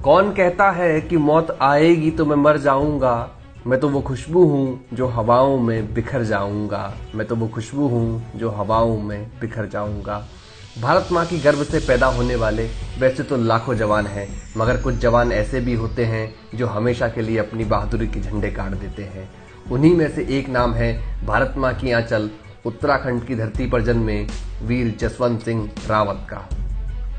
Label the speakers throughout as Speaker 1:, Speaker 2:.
Speaker 1: कौन कहता है कि मौत आएगी तो मैं मर जाऊंगा, मैं तो वो खुशबू हूँ जो हवाओं में बिखर जाऊंगा, मैं तो वो खुशबू हूँ जो हवाओं में बिखर जाऊंगा। भारत माँ की गर्भ से पैदा होने वाले वैसे तो लाखों जवान हैं, मगर कुछ जवान ऐसे भी होते हैं जो हमेशा के लिए अपनी बहादुरी के झंडे गाड़ देते हैं। उन्हीं में से एक नाम है भारत माँ की आंचल उत्तराखंड की धरती पर जन्मे वीर जसवंत सिंह रावत का।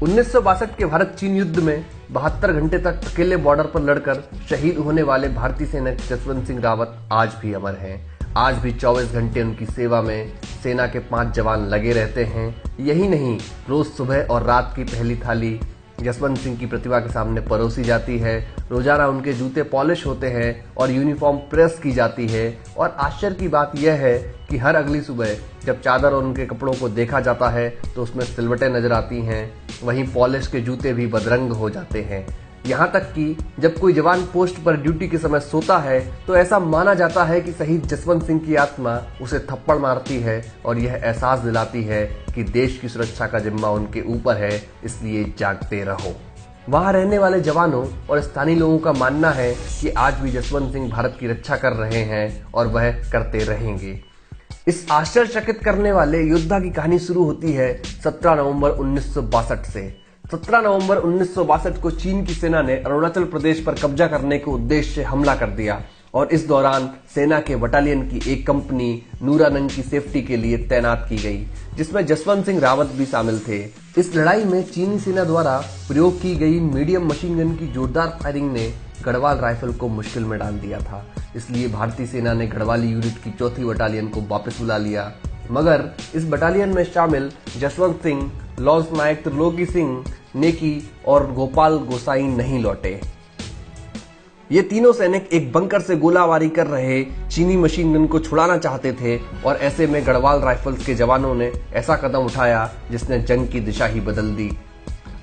Speaker 1: 1962 के भारत चीन युद्ध में 72 घंटे तक अकेले बॉर्डर पर लड़कर शहीद होने वाले भारतीय सैनिक जसवंत सिंह रावत आज भी अमर हैं। आज भी 24 घंटे उनकी सेवा में सेना के 5 जवान लगे रहते हैं। यही नहीं, रोज सुबह और रात की पहली थाली जसवंत सिंह की प्रतिभा के सामने परोसी जाती है। रोजाना उनके जूते पॉलिश होते हैं और यूनिफॉर्म प्रेस की जाती है। और आश्चर्य की बात यह है कि हर अगली सुबह जब चादर और उनके कपड़ों को देखा जाता है तो उसमें सिलवटें नजर आती हैं, वहीं पॉलिश के जूते भी बदरंग हो जाते हैं। यहाँ तक कि जब कोई जवान पोस्ट पर ड्यूटी के समय सोता है तो ऐसा माना जाता है कि शहीद जसवंत सिंह की आत्मा उसे थप्पड़ मारती है और यह एहसास दिलाती है कि देश की सुरक्षा का जिम्मा उनके ऊपर है, इसलिए जागते रहो। वहां रहने वाले जवानों और स्थानीय लोगों का मानना है कि आज भी जसवंत सिंह भारत की रक्षा कर रहे हैं और वह करते रहेंगे। इस आश्चर्यचकित करने वाले योद्धा की कहानी शुरू होती है 17 नवंबर 1962 से। 17 नवंबर 1962 को चीन की सेना ने अरुणाचल प्रदेश पर कब्जा करने के उद्देश्य से हमला कर दिया और इस दौरान सेना के बटालियन की एक कंपनी नूरानंग की सेफ्टी के लिए तैनात की गई, जिसमें जसवंत सिंह रावत भी शामिल थे। इस लड़ाई में चीनी सेना द्वारा प्रयोग की गई मीडियम मशीन गन की जोरदार फायरिंग ने गढ़वाल राइफल को मुश्किल में डाल दिया था। इसलिए भारतीय सेना ने गढ़वाली यूनिट की 4थी बटालियन को वापस बुला लिया, मगर इस बटालियन में शामिल जसवंत सिंह, लॉन्स नायक त्रिलोकी सिंह, नेकी और गोपाल गोसाई नहीं लौटे। ये तीनों सैनिक एक बंकर से गोलाबारी कर रहे चीनी मशीन गन को छुड़ाना चाहते थे और ऐसे में गढ़वाल राइफल्स के जवानों ने ऐसा कदम उठाया जिसने जंग की दिशा ही बदल दी।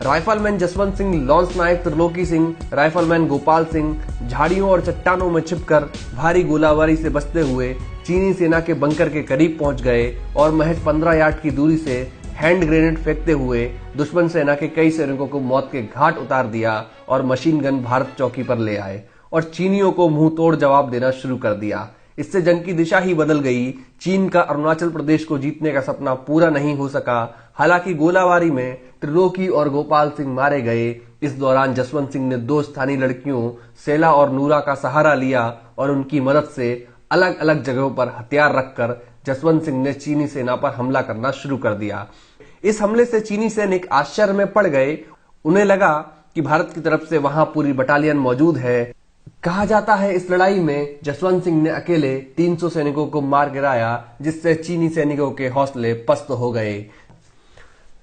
Speaker 1: राइफलमैन जसवंत सिंह, लॉन्स नायक त्रिलोकी सिंह, राइफलमैन गोपाल सिंह झाड़ियों और चट्टानों में छिपकर भारी गोलाबारी से बचते हुए चीनी सेना के बंकर के करीब पहुंच गए और महज 15 यार्ड की दूरी से हैंड ग्रेनेड फेंकते हुए दुश्मन सेना के कई सैनिकों को मौत के घाट उतार दिया और मशीन गन भारत चौकी पर ले आए और चीनियों को मुंह तोड़ जवाब देना शुरू कर दिया। इससे जंग की दिशा ही बदल गई। चीन का अरुणाचल प्रदेश को जीतने का सपना पूरा नहीं हो सका। हालांकि गोलाबारी में त्रिलोकी और गोपाल सिंह मारे गए। इस दौरान जसवंत सिंह ने 2 स्थानीय लड़कियों सेला और नूरा का सहारा लिया और उनकी मदद से अलग अलग जगहों पर हथियार रखकर जसवंत सिंह ने चीनी सेना पर हमला करना शुरू कर दिया। इस हमले से चीनी सैनिक आश्चर्य में पड़ गए। उन्हें लगा कि भारत की तरफ से वहां पूरी बटालियन मौजूद है। कहा जाता है इस लड़ाई में जसवंत सिंह ने अकेले 300 सैनिकों को मार गिराया, जिससे चीनी सैनिकों के हौसले पस्त हो गए।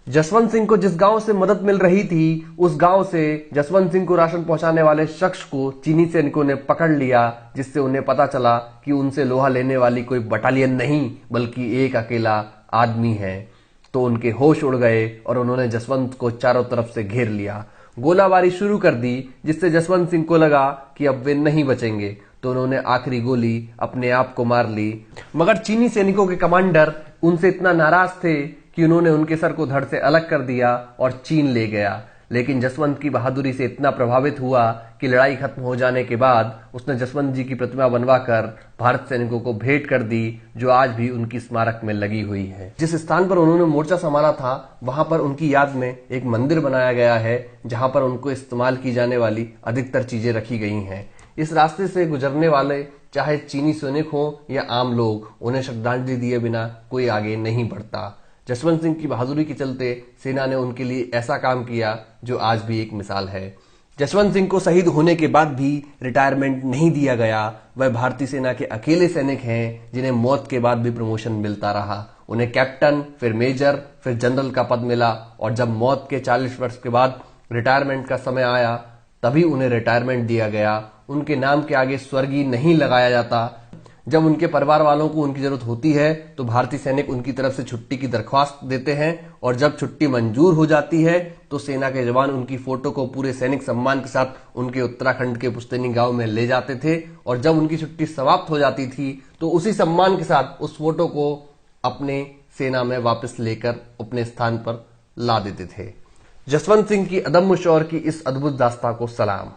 Speaker 1: जसवंत सिंह को जिस गांव से मदद मिल रही थी उस गांव से जसवंत सिंह को राशन पहुंचाने वाले शख्स को चीनी सैनिकों ने पकड़ लिया, जिससे उन्हें पता चला कि उनसे लोहा लेने वाली कोई बटालियन नहीं बल्कि एक अकेला आदमी है। तो उनके होश उड़ गए और उन्होंने जसवंत को चारों तरफ से घेर लिया, गोलाबारी शुरू कर दी, जिससे जसवंत सिंह को लगा कि अब वे नहीं बचेंगे। तो उन्होंने आखिरी गोली अपने आप को मार ली, मगर चीनी सैनिकों के कमांडर उनसे इतना नाराज थे कि उन्होंने उनके सर को धड़ से अलग कर दिया और चीन ले गया। लेकिन जसवंत की बहादुरी से इतना प्रभावित हुआ कि लड़ाई खत्म हो जाने के बाद उसने जसवंत जी की प्रतिमा बनवाकर भारत सैनिकों को भेंट कर दी, जो आज भी उनकी स्मारक में लगी हुई है। जिस स्थान पर उन्होंने मोर्चा संभाला था वहां पर उनकी याद में एक मंदिर बनाया गया है, जहां पर उनको इस्तेमाल की जाने वाली अधिकतर चीजें रखी गई हैं। इस रास्ते से गुजरने वाले चाहे चीनी सैनिक हो या आम लोग, उन्हें श्रद्धांजलि दिए बिना कोई आगे नहीं बढ़ता। जसवंत सिंह की बहादुरी के चलते सेना ने उनके लिए ऐसा काम किया जो आज भी एक मिसाल है। जसवंत सिंह को शहीद होने के बाद भी रिटायरमेंट नहीं दिया गया। वह भारतीय सेना के अकेले सैनिक हैं जिन्हें मौत के बाद भी प्रमोशन मिलता रहा। उन्हें कैप्टन, फिर मेजर, फिर जनरल का पद मिला और जब मौत के 40 वर्ष के बाद रिटायरमेंट का समय आया तभी उन्हें रिटायरमेंट दिया गया। उनके नाम के आगे स्वर्गीय नहीं लगाया जाता। जब उनके परिवार वालों को उनकी जरूरत होती है तो भारतीय सैनिक उनकी तरफ से छुट्टी की दरख्वास्त देते हैं और जब छुट्टी मंजूर हो जाती है तो सेना के जवान उनकी फोटो को पूरे सैनिक सम्मान के साथ उनके उत्तराखंड के पुश्तैनी गांव में ले जाते थे और जब उनकी छुट्टी समाप्त हो जाती थी तो उसी सम्मान के साथ उस फोटो को अपने सेना में वापस लेकर अपने स्थान पर ला देते थे। जसवंत सिंह की अदम्य शौर्य की इस अद्भुत दास्तां को सलाम।